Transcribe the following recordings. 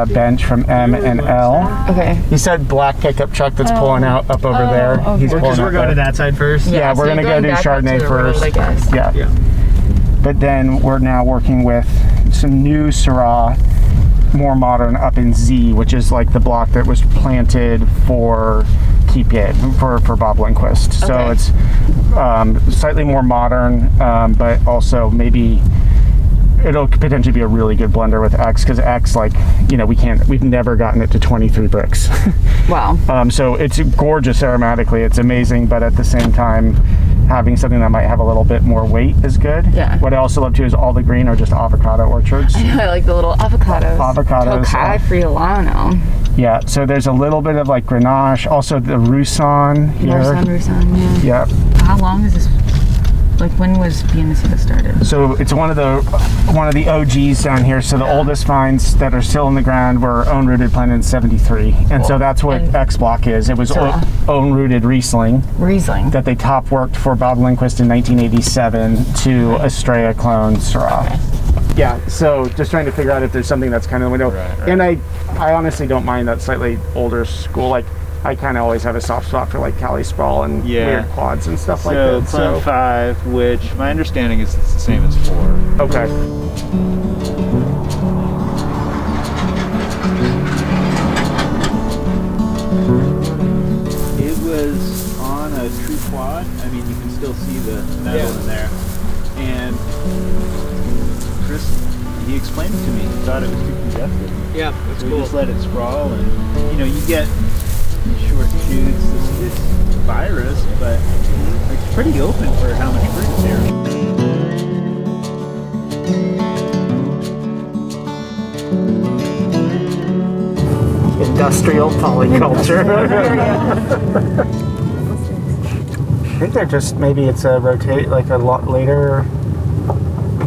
bench from M and L. Okay. He said black pickup truck that's pulling out up over there. Okay. He's pulling We're going to that side first. Yeah, so we're gonna go do Chardonnay first. Road, I guess. Yeah. But then we're now working with some new Syrah, more modern, up in Z, which is like the block that was planted for Keep It for Bob Lindquist. So Okay. it's slightly more modern, but also maybe it'll potentially be a really good blender with X, because X, like, you know, we've never gotten it to 23 bricks. Wow. So it's gorgeous aromatically, it's amazing, but at the same time, having something that might have a little bit more weight is good. Yeah. What I also love too is all the green are just avocado orchards. I like the little avocados. Avocados. Tokai Friulano. Yeah, so there's a little bit of like Grenache, also the Roussan here. Roussan, yeah. Yeah. How long is this? Like, when was Bien Nacido started? So it's one of the OGs down here. So the oldest vines that are still in the ground were own rooted planted in '73, and so that's what X Block is. It was own rooted Riesling that they top worked for Bob Lindquist in 1987 to Estrella clone Syrah. Yeah, so just trying to figure out if there's something that's kind of the window. Right. And I honestly don't mind that slightly older school. Like, I kind of always have a soft spot for like Cali Sprawl and weird quads and stuff like that. So 5, which my understanding is it's the same as 4. Okay. It was on a true quad. I mean, you can still see the metal in there. And Chris, he explained it to me. He thought it was too congested. Yeah, that's so cool. We just let it sprawl, and you know, you get short shoots. It's virus, but it's pretty open for how much fruit's there. Industrial polyculture. I think they're just, maybe it's a rotate, like a lot later.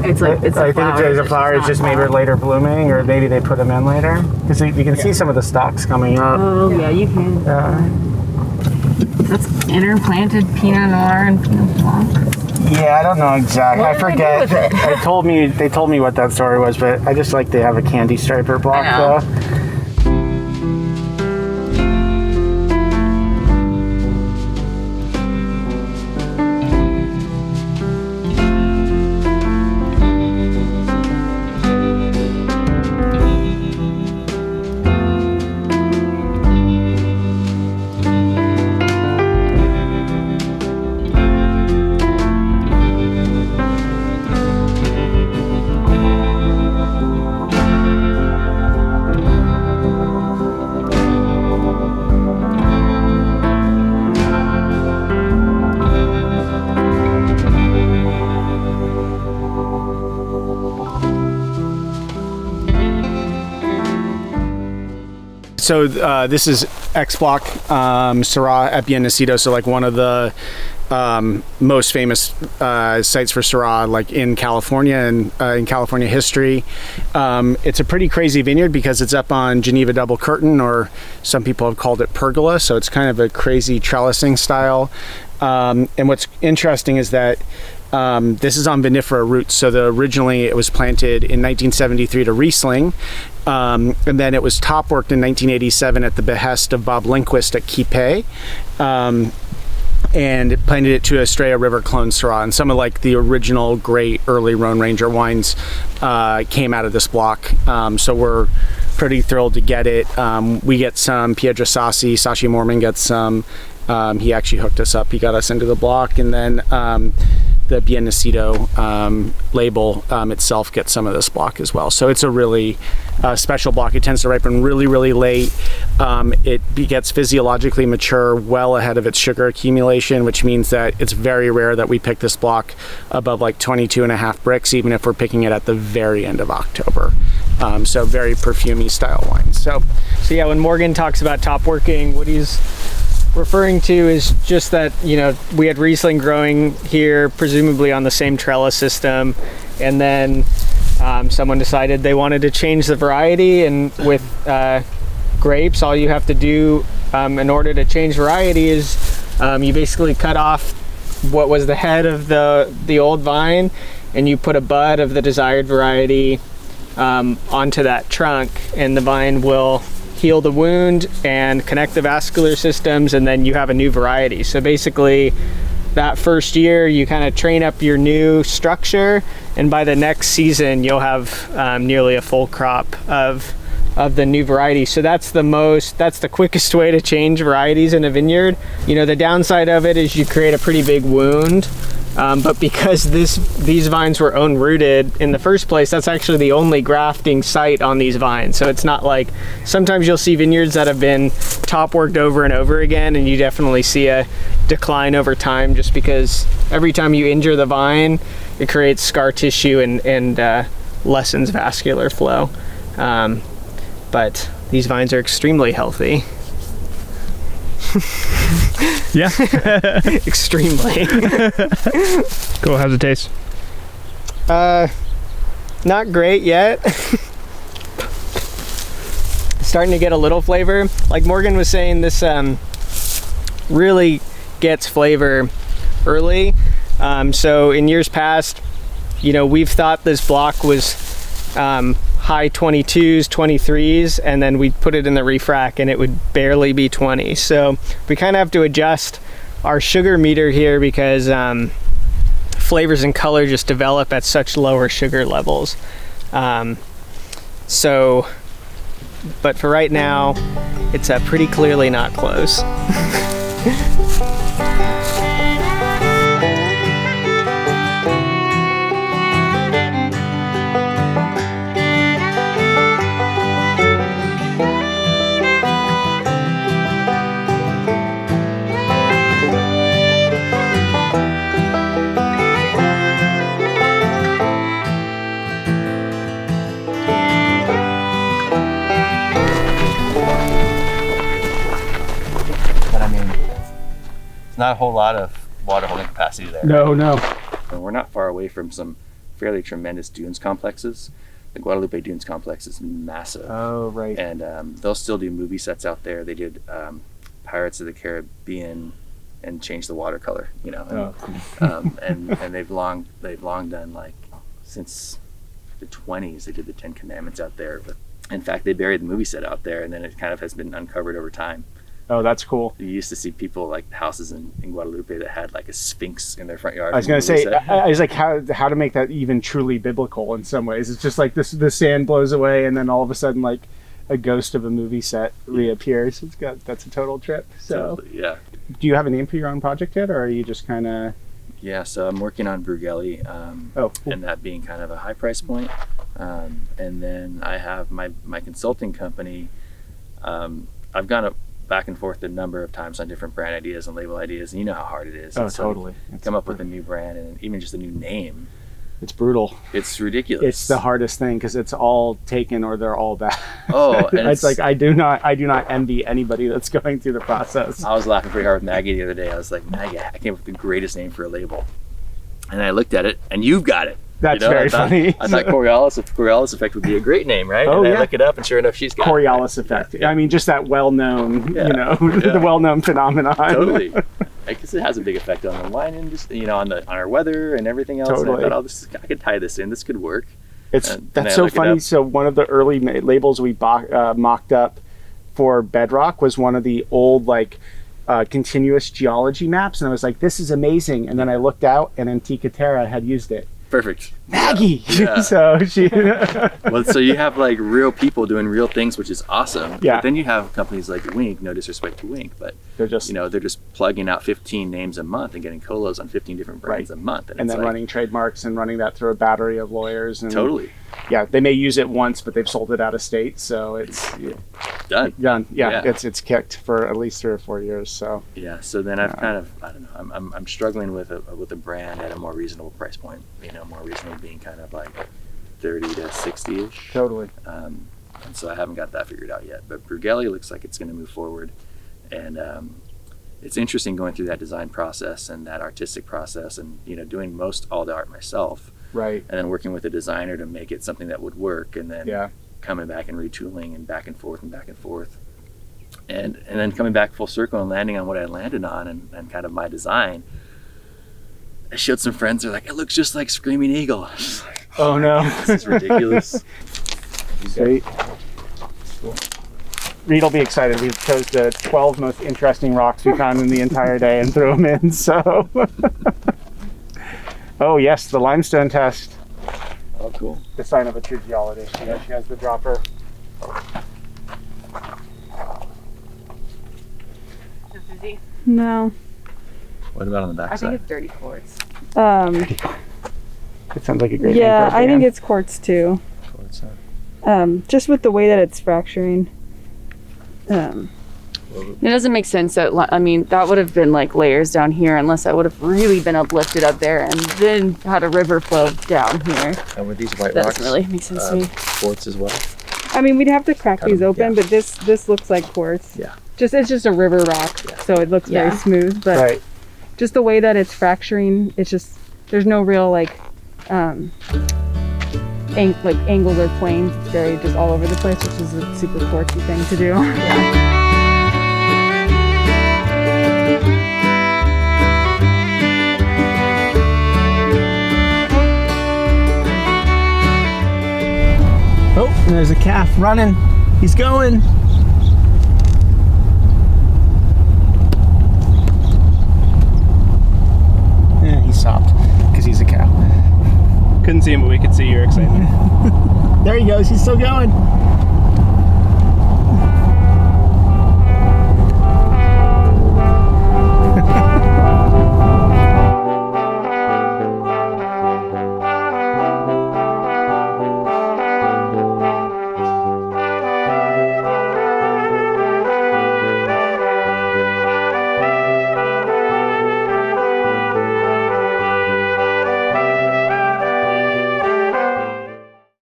It's like, it's I think it's a flower. It's just maybe later blooming, or maybe they put them in later. Because you can see some of the stalks coming up. Oh, yeah, you can. That's interplanted Pinot Noir and Pinot Blanc. Yeah, I don't know exactly. What I forget. did they do with it? They told me what that story was, but I just like they have a candy striper block though. So this is X Block Syrah at Bien Nacido. So like one of the most famous sites for Syrah, like in California and in California history. It's a pretty crazy vineyard because it's up on Geneva Double Curtain, or some people have called it pergola. So it's kind of a crazy trellising style. And what's interesting is that this is on vinifera roots. So originally it was planted in 1973 to Riesling. And then it was top worked in 1987 at the behest of Bob Lindquist at Keep and planted it to Estrella River clone Syrah. And some of like the original great early Rhone Ranger wines came out of this block. So we're pretty thrilled to get it. We get some Piedra Sassi, Sashi Mormon gets some. He actually hooked us up. He got us into the block, and then the Bien Nacido label itself gets some of this block as well. So it's a really special block. It tends to ripen really, really late. It gets physiologically mature well ahead of its sugar accumulation, which means that it's very rare that we pick this block above like 22.5 bricks, even if we're picking it at the very end of October. So very perfumey style wine. So yeah, when Morgan talks about top working, what he's referring to is just that, you know, we had Riesling growing here, presumably on the same trellis system, and then someone decided they wanted to change the variety, and with grapes, all you have to do in order to change variety is you basically cut off what was the head of the old vine, and you put a bud of the desired variety onto that trunk, and the vine will heal the wound and connect the vascular systems, and then you have a new variety. So basically that first year you kind of train up your new structure, and by the next season you'll have nearly a full crop of the new variety. So that's the quickest way to change varieties in a vineyard. You know, the downside of it is you create a pretty big wound, but because these vines were own rooted in the first place, that's actually the only grafting site on these vines. So it's not like, sometimes you'll see vineyards that have been top worked over and over again, and you definitely see a decline over time, just because every time you injure the vine, it creates scar tissue and lessens vascular flow. But these vines are extremely healthy. Yeah. Extremely. Cool. How's it taste? Not great yet. Starting to get a little flavor. Like Morgan was saying, this really gets flavor early. So in years past, you know, we've thought this block was high 22s, 23s, and then we'd put it in the refrac and it would barely be 20. So we kind of have to adjust our sugar meter here, because flavors and color just develop at such lower sugar levels. But for right now, it's pretty clearly not close. Not a whole lot of water holding capacity there. No. And we're not far away from some fairly tremendous dunes complexes. The Guadalupe Dunes complex is massive. Oh, right. And they'll still do movie sets out there. They did Pirates of the Caribbean and changed the watercolor, you know. And they've long done, like, since the 20s, they did the 10 Commandments out there. But in fact, they buried the movie set out there, and then it kind of has been uncovered over time. Oh, that's cool. You used to see people, like, houses in Guadalupe that had like a sphinx in their front yard. I was going to say, I was like, how to make that even truly biblical in some ways. It's just like the sand blows away, and then all of a sudden, like, a ghost of a movie set reappears. That's a total trip. So, totally, yeah. Do you have a name for your own project yet, or are you just kind of? Yeah, so I'm working on Brugelli, cool. And that being kind of a high price point. And then I have my consulting company. I've gone back and forth a number of times on different brand ideas and label ideas, and you know how hard it is. Oh, and so totally. Come up with a new brand and even just a new name. It's brutal. It's ridiculous. It's the hardest thing, because it's all taken or they're all bad. Oh, and it's like I do not envy anybody that's going through the process. I was laughing pretty hard with Maggie the other day. I was like, Maggie, I came up with the greatest name for a label, and I looked at it, and you've got it. That's very funny. I thought Coriolis Effect would be a great name, right? Oh, and yeah. I look it up, and sure enough, she's got Coriolis it. Effect. Yeah. I mean, just that well-known, Yeah. you know, Yeah. the well-known phenomenon. Totally. I guess it has a big effect on the wine industry, you know, on our weather and everything else. Totally. And I thought, I could tie this in. This could work. That's I so look it funny. up. So one of the early labels we mocked up for Bedrock was one of the old, like, continuous geology maps, and I was like, this is amazing. And then I looked out, and Antica Terra had used it. Perfect. Maggie. Yeah. So she. Well, so you have like real people doing real things, which is awesome. Yeah. But then you have companies like Wink, no disrespect to Wink, but They're just, you know, they're just plugging out 15 names a month and getting colos on 15 different brands Right. a month, and it's then like, running trademarks and running that through a battery of lawyers. And totally yeah, they may use it once, but they've sold it out of state, so it's done. done. Yeah, Yeah. it's kicked for at least 3 or 4 years. So Yeah. So then I've kind of, I don't know, I'm struggling with a brand at a more reasonable price point. You know, more reasonable being kind of like 30 to 60-ish. totally. And so I haven't got that figured out yet. But Brugelli looks like it's going to move forward, and it's interesting going through that design process and that artistic process, and you know, doing most all the art myself, Right. and then working with a designer to make it something that would work, and then Yeah. coming back and retooling and back and forth and back and forth, and then coming back full circle and landing on what I landed on and kind of my design. I showed some friends, they're like, it looks just like Screaming Eagle. I was like, Oh no. This is ridiculous. Sweet. Reed will be excited. We chose the 12 most interesting rocks we found in the entire day and threw them in, so. Oh yes, the limestone test. Oh, cool. The sign of a true geologist. She has the dropper. No. What about on the I think backside? it's dirty quartz. It sounds like a great Yeah, name for a I think band. it's quartz too. Quartz, huh? Just with the way that it's fracturing. It doesn't make sense that, I mean, that would have been like layers down here unless I would have really been uplifted up there and then had a river flow down here. And with these white That rocks, doesn't really make sense to me. quartz as well. I mean, we'd have to crack Cut these 'em, open, yeah. but this looks like quartz. Yeah. It's just a river rock, so it looks Yeah. very smooth. But Right. just the way that it's fracturing, it's just there's no real like angles or planes. It's very just all over the place, which is a super quartzy thing to do. Oh, and there's a calf running. He's going. Yeah, he stopped because he's a cow. Couldn't see him, but we could see your excitement. There he goes. He's still going.